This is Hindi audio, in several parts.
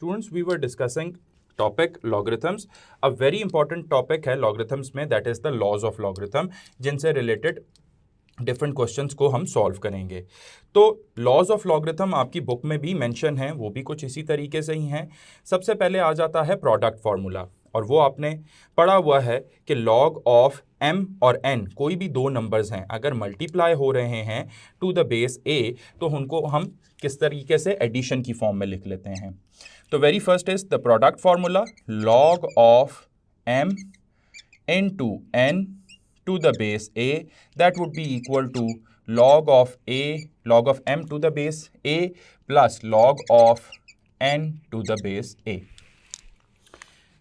Students, we were discussing topic logarithms. A very important topic है logarithms में, that is the laws of logarithm, जिनसे related डिफरेंट क्वेश्चंस को हम सॉल्व करेंगे। तो लॉज ऑफ लॉगरिथम आपकी बुक में भी मेंशन है, वो भी कुछ इसी तरीके से ही हैं। सबसे पहले आ जाता है प्रोडक्ट फार्मूला, और वो आपने पढ़ा हुआ है कि लॉग ऑफ m और n, कोई भी दो नंबर्स हैं अगर मल्टीप्लाई हो रहे हैं टू द बेस a, तो उनको हम किस तरीके से एडिशन की फॉर्म में लिख लेते हैं। तो very first is the product formula, log of m into n to the base a, that would be equal to log of m to the base a plus log of n to the base a।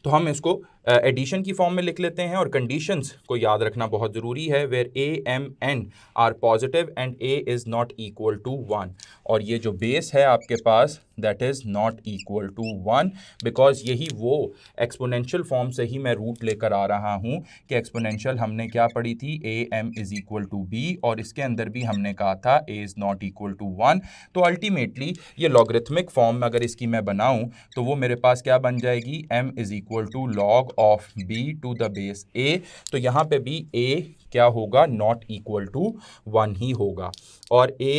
तो हम इसको एडिशन की फॉर्म में लिख लेते हैं, और कंडीशंस को याद रखना बहुत ज़रूरी है। Where a m n are positive and a is not equal to 1, और ये जो बेस है आपके पास that is not equal to 1, because यही वो एक्सपोनेंशियल फॉर्म से ही मैं रूट लेकर आ रहा हूँ कि एक्सपोनेंशियल हमने क्या पढ़ी थी, a m is equal to b, और इसके अंदर भी हमने कहा था a is not equal to 1। तो अल्टीमेटली ये लॉगरिथमिक फॉर्म में अगर इसकी मैं बनाऊँ तो वो मेरे पास क्या बन जाएगी, m is equal to log of b to the base a। तो यहाँ पे भी a क्या होगा, नॉट इक्वल टू 1 ही होगा, और a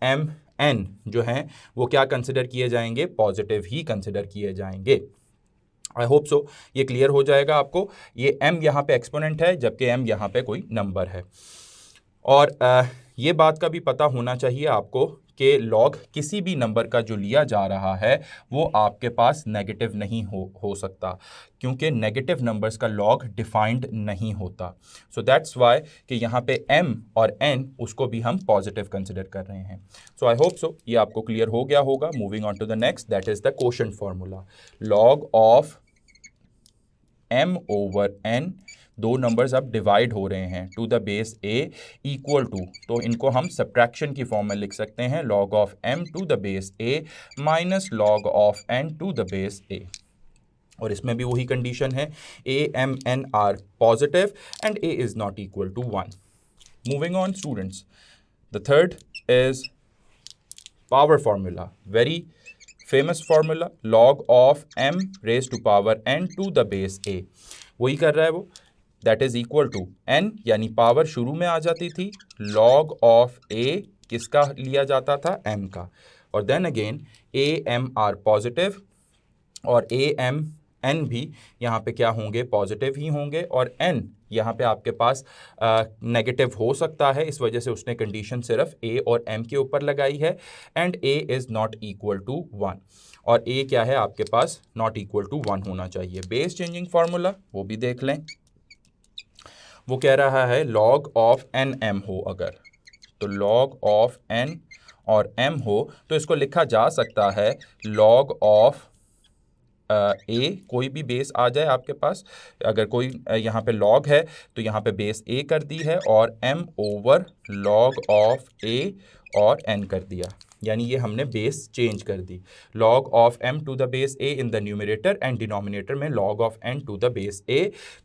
m n जो हैं वो क्या कंसिडर किए जाएंगे, पॉजिटिव ही कंसिडर किए जाएंगे। आई होप सो ये क्लियर हो जाएगा आपको। ये m यहाँ पे एक्सपोनेंट है जबकि m यहाँ पे कोई नंबर है, और ये बात का भी पता होना चाहिए आपको कि लॉग किसी भी नंबर का जो लिया जा रहा है वो आपके पास नेगेटिव नहीं हो सकता, क्योंकि नेगेटिव नंबर्स का लॉग डिफाइंड नहीं होता। सो दैट्स वाई कि यहाँ पे m और n उसको भी हम पॉजिटिव कंसिडर कर रहे हैं। सो आई होप सो ये आपको क्लियर हो गया होगा। Moving on to the next, that is the quotient formula, log of m over n, दो नंबर्स अब डिवाइड हो रहे हैं to the base a equal to, तो इनको हम सब्ट्रैक्शन की फॉर्म में लिख सकते हैं, log of m to the base a minus log of n to the base a। और इसमें भी वही कंडीशन है, a m n are positive and a is not equal to 1। Moving on students, the third is power formula, very famous formula, log of m raise to power n to the base a। वही कर रहा है वो, that is equal to n, यानी पावर शुरू में आ जाती थी, लॉग ऑफ a किसका लिया जाता था, m का, और then again a m are positive और a m n भी यहाँ पे क्या होंगे, पॉजिटिव ही होंगे, और n यहाँ पे आपके पास नेगेटिव हो सकता है, इस वजह से उसने कंडीशन सिर्फ a और m के ऊपर लगाई है, and a is not equal to 1, और a क्या है आपके पास, नॉट इक्वल टू 1 होना चाहिए। बेस चेंजिंग फार्मूला वो भी देख लें, वो कह रहा है लॉग ऑफ एन एम हो अगर, तो लॉग ऑफ n और m हो तो इसको लिखा जा सकता है लॉग ऑफ a, कोई भी बेस आ जाए आपके पास, अगर कोई यहाँ पे लॉग है तो यहाँ पे बेस a कर दी है, और m over log of a और n कर दिया, यानी ये हमने बेस चेंज कर दी, log of m to the base a in the numerator and denominator में log of n to the base a।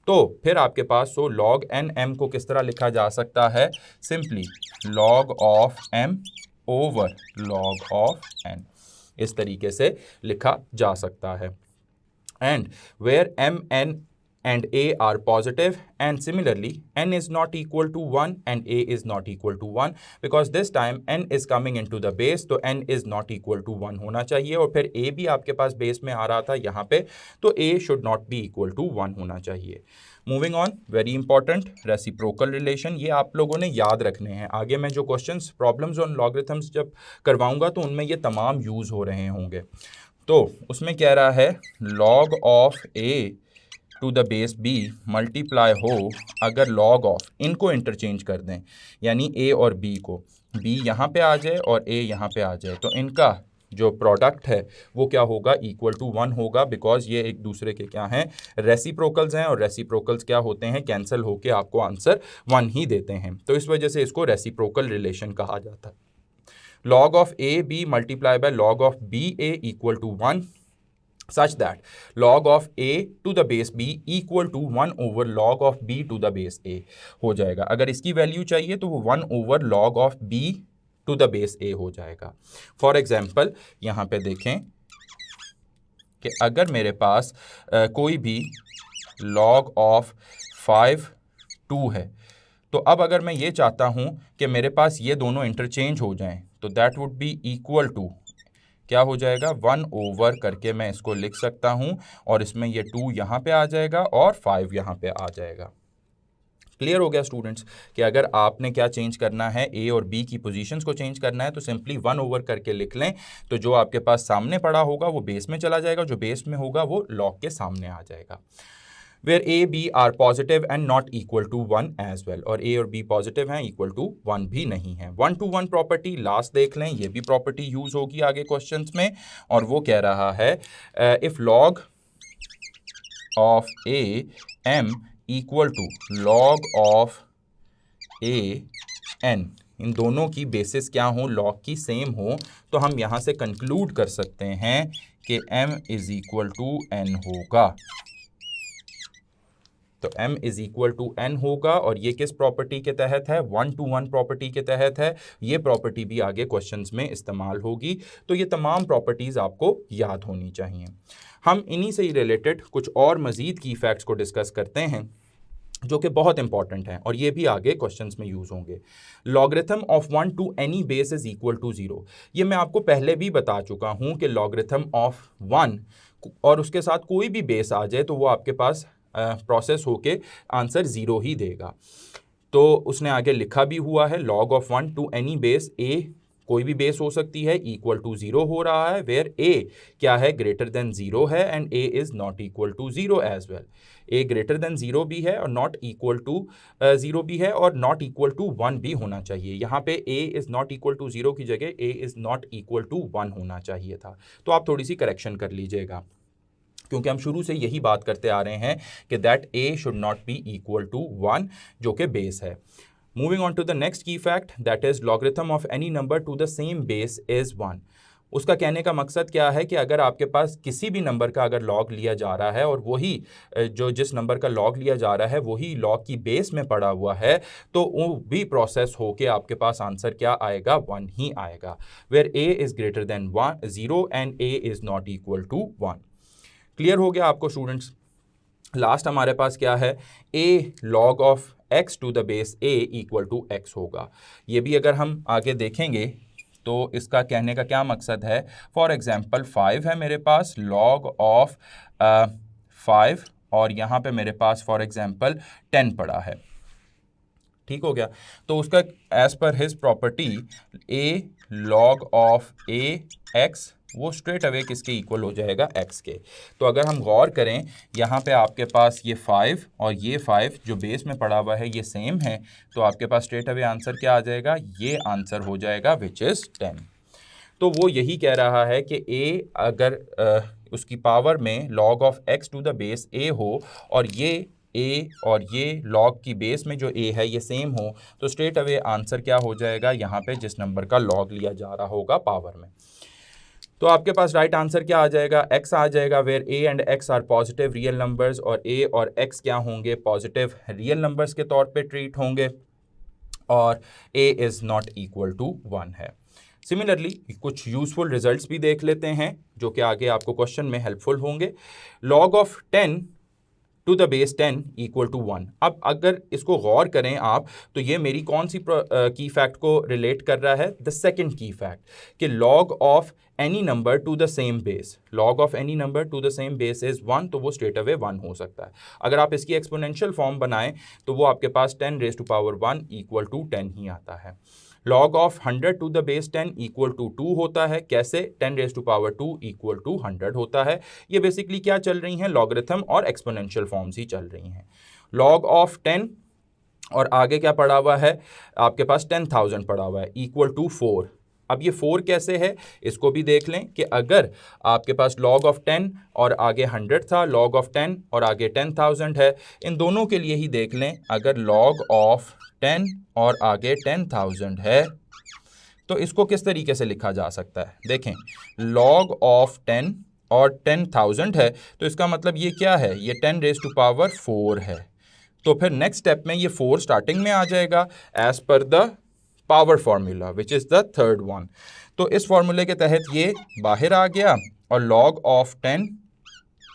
तो फिर आपके पास सो लॉग n m को किस तरह लिखा जा सकता है, simply log of m over log of n, इस तरीके से लिखा जा सकता है। And where m, n and a are positive, and similarly n is not equal to 1 and a is not equal to 1, because this time n is coming into the base, तो n is not equal to 1 होना चाहिए, और फिर a भी आपके पास बेस में आ रहा था यहाँ पे, तो a should not be equal to 1 होना चाहिए। Moving on, very important reciprocal relation, ये आप लोगों ने याद रखने हैं। आगे मैं जो क्वेश्चंस प्रॉब्लम्स ऑन लॉगरिथम्स जब करवाऊंगा तो उनमें ये तमाम यूज़ हो रहे होंगे। तो उसमें कह रहा है log of a to the base b multiply हो अगर लॉग ऑफ, इनको इंटरचेंज कर दें, यानी a और b को, b यहाँ पे आ जाए और a यहाँ पे आ जाए, तो इनका जो प्रोडक्ट है वो क्या होगा, इक्वल टू 1 होगा, बिकॉज ये एक दूसरे के क्या हैं, रेसिप्रोकल्स हैं, और रेसिप्रोकल्स क्या होते हैं, कैंसिल होके आपको आंसर 1 ही देते हैं, तो इस वजह से इसको रेसिप्रोकल रिलेशन कहा जाता है। log of a b multiply by log of b a equal to 1 such that log of a to the base b equal to 1 over log of b to the base a हो जाएगा। अगर इसकी वैल्यू चाहिए तो वो 1 over log of b to the base a हो जाएगा। फॉर एग्जाम्पल यहाँ पे देखें, कि अगर मेरे पास कोई भी log ऑफ 5 2 है, तो अब अगर मैं ये चाहता हूँ कि मेरे पास ये दोनों इंटरचेंज हो जाएं, तो that would be equal to क्या हो जाएगा, 1 करके मैं इसको लिख सकता हूँ और इसमें ये 2 यहाँ पे आ जाएगा और 5 यहाँ पे आ जाएगा। क्लियर हो गया स्टूडेंट्स कि अगर आपने क्या चेंज करना है, ए और बी की पोजीशंस को चेंज करना है तो सिंपली 1 करके लिख लें, तो जो आपके पास सामने पड़ा होगा वो बेस में चला जाएगा, जो बेस में होगा वो लॉग के सामने आ जाएगा। Where A, B are positive and not equal to 1 as well, और A और B पॉजिटिव हैं, इक्वल टू 1 भी नहीं है। 1-to-1 प्रॉपर्टी लास्ट देख लें, ये भी प्रॉपर्टी यूज होगी आगे क्वेश्चंस में, और वो कह रहा है if log of A M equal to log of A N, इन दोनों की बेसिस क्या हो, लॉग की सेम हो, तो हम यहाँ से कंक्लूड कर सकते हैं कि M is equal to N होगा। तो m is equal to n होगा, और ये किस प्रॉपर्टी के तहत है, 1-to-1 प्रॉपर्टी के तहत है। ये प्रॉपर्टी भी आगे क्वेश्चंस में इस्तेमाल होगी, तो ये तमाम प्रॉपर्टीज़ आपको याद होनी चाहिए। हम इन्हीं से ही रिलेटेड कुछ और मज़ीद की फैक्ट्स को डिस्कस करते हैं जो कि बहुत इंपॉर्टेंट हैं, और ये भी आगे क्वेश्चंस में यूज़ होंगे। Logarithm of 1 to any base is equal to 0। ये मैं आपको पहले भी बता चुका हूँ कि लॉगरिथम ऑफ 1 और उसके साथ कोई भी बेस आ जाए तो वो आपके पास प्रोसेस होके आंसर 0 ही देगा। तो उसने आगे लिखा भी हुआ है, log of 1 to any base, a कोई भी बेस हो सकती है, इक्वल टू 0 हो रहा है, वेयर ए क्या है, ग्रेटर देन 0 है, and A is not equal to 0 as well. A greater than 0 भी है और नॉट इक्वल टू 0 भी है, और नॉट इक्वल टू 1 भी होना चाहिए। यहाँ पे A is not equal to 0 की जगह A is not equal to 1 होना चाहिए था। तो आप थोड़ी सी करेक्शन कर लीजिएगा, क्योंकि हम शुरू से यही बात करते आ रहे हैं कि that a should not be equal to 1, जो कि बेस है। Moving on to the next key fact, that is logarithm of any number to the same base is 1। उसका कहने का मकसद क्या है कि अगर आपके पास किसी भी नंबर का अगर लॉग लिया जा रहा है और वही जिस नंबर का लॉग लिया जा रहा है वही लॉग की बेस में पड़ा हुआ है, तो वो भी प्रोसेस होके आपके पास आंसर क्या आएगा, 1 ही आएगा, where A is greater than 0 and A is not equal to 1। Clear हो गया आपको स्टूडेंट्स। लास्ट हमारे पास क्या है, a log of x to the base a equal to x होगा। ये भी अगर हम आगे देखेंगे तो इसका कहने का क्या मकसद है, फॉर एग्जांपल 5 है मेरे पास, log ऑफ 5, और यहाँ पे मेरे पास फॉर एग्जांपल 10 पड़ा है, ठीक हो गया। तो उसका as per his property a log of a x वो स्ट्रेट अवे किसके इक्वल हो जाएगा, x के। तो अगर हम गौर करें, यहाँ पे आपके पास ये 5 और ये 5 जो बेस में पड़ा हुआ है ये सेम है, तो आपके पास स्ट्रेट अवे आंसर क्या आ जाएगा, ये आंसर हो जाएगा विच इज़ 10। तो वो यही कह रहा है कि a अगर उसकी पावर में log of x to the base a हो और ये a और ये log की बेस में जो a है ये सेम हो, तो स्ट्रेट अवे आंसर क्या हो जाएगा, यहाँ पे जिस नंबर का log लिया जा रहा होगा पावर में। तो आपके पास राइट आंसर क्या आ जाएगा, x आ जाएगा, where a and x are positive real numbers, और a और x क्या होंगे, पॉजिटिव रियल नंबर्स के तौर पे ट्रीट होंगे, और a is not equal to 1 है। सिमिलरली कुछ यूजफुल रिजल्ट्स भी देख लेते हैं जो कि आगे आपको क्वेश्चन में हेल्पफुल होंगे। log of 10 to the base 10 equal to 1। अब अगर इसको गौर करें आप, तो ये मेरी कौन सी की फैक्ट को रिलेट कर रहा है, द सेकंड की फैक्ट, कि log of any number to the same base, log of any number to the same base is 1, तो वो स्ट्रेट अवे 1 हो सकता है। अगर आप इसकी एक्सपोनेंशियल फॉर्म बनाएं तो वो आपके पास 10 raise to power 1 equal to 10 ही आता है। log of 100 to the base 10 equal to 2 होता है, कैसे, 10 raise to power 2 equal to 100 होता है। ये बेसिकली क्या चल रही हैं, लॉगरिथम और एक्सपोनेंशियल फॉर्म्स ही चल रही हैं। log ऑफ 10 और आगे क्या पड़ा हुआ है, आपके पास 10,000 पड़ा हुआ है, इक्वल टू 4। अब ये 4 कैसे है, इसको भी देख लें कि अगर आपके पास log ऑफ 10 और आगे 100 था, log ऑफ 10 और आगे 10,000 है, इन दोनों के लिए ही देख लें, अगर log ऑफ 10 और आगे 10,000 है तो इसको किस तरीके से लिखा जा सकता है, देखें log ऑफ 10 और 10,000 है, तो इसका मतलब ये क्या है, ये 10 रेज़ टू पावर 4 है। तो फिर नेक्स्ट स्टेप में ये 4 स्टार्टिंग में आ जाएगा as per the power formula which is the third one. तो इस फार्मूले के तहत ये बाहर आ गया और log of 10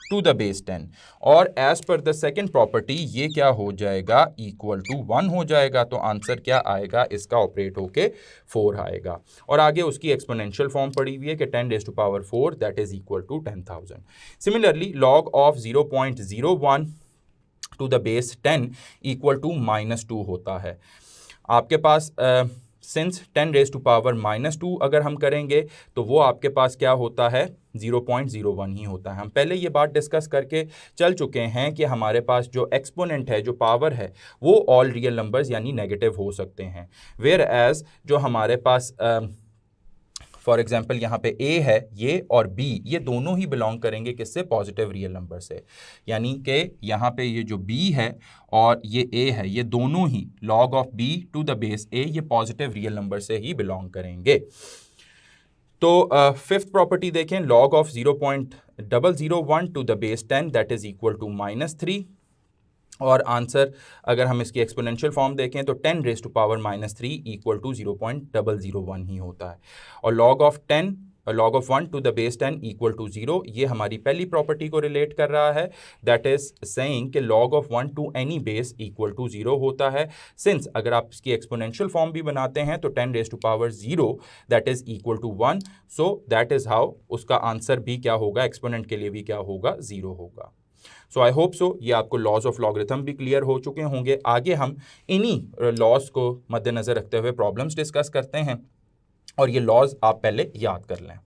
to the base 10 और as per the second property ये क्या हो जाएगा, इक्वल टू 1 हो जाएगा। तो आंसर क्या आएगा इसका, ऑपरेट होके 4 आएगा। और आगे उसकी एक्सपोनेंशियल फॉर्म पड़ी हुई है कि 10 raise to power 4 that is equal to 10,000। Similarly log of 0.01 to the base 10 equal to -2 होता है। आपके पास सिंस 10 रेज़ टू पावर -2 अगर हम करेंगे तो वो आपके पास क्या होता है, 0.01 ही होता है। हम पहले ये बात डिस्कस करके चल चुके हैं कि हमारे पास जो एक्सपोनेंट है, जो पावर है, वो ऑल रियल नंबर्स यानी नेगेटिव हो सकते हैं। वेयर एज जो हमारे पास फॉर एग्जाम्पल यहाँ पे a है ये और b ये दोनों ही बिलोंग करेंगे किससे, पॉजिटिव रियल नंबर से। यानी कि यहाँ पे ये जो b है और ये a है ये दोनों ही log of b to the base a ये पॉजिटिव रियल नंबर से ही बिलोंग करेंगे। तो फिफ्थ प्रॉपर्टी देखें, log of 0.001 to the base 10 that is equal to -3 और आंसर अगर हम इसकी एक्सपोनेंशियल फॉर्म देखें तो 10 raise to power -3 equal to 0.001 ही होता है। और log of 1 to the base 10 equal to 0 ये हमारी पहली प्रॉपर्टी को रिलेट कर रहा है, दैट इज सेइंग कि log of 1 to any base equal to 0 होता है। सिंस अगर आप इसकी एक्सपोनेंशियल फॉर्म भी बनाते हैं तो 10 raise to power 0 that is equal to 1, so that is how उसका आंसर भी क्या होगा, एक्सपोनेंट के लिए भी क्या होगा, 0 होगा। सो आई होप सो ये आपको लॉज ऑफ लॉगरिथम भी क्लियर हो चुके होंगे। आगे हम इन्हीं लॉज को मद्देनज़र रखते हुए प्रॉब्लम्स डिस्कस करते हैं और ये लॉज आप पहले याद कर लें।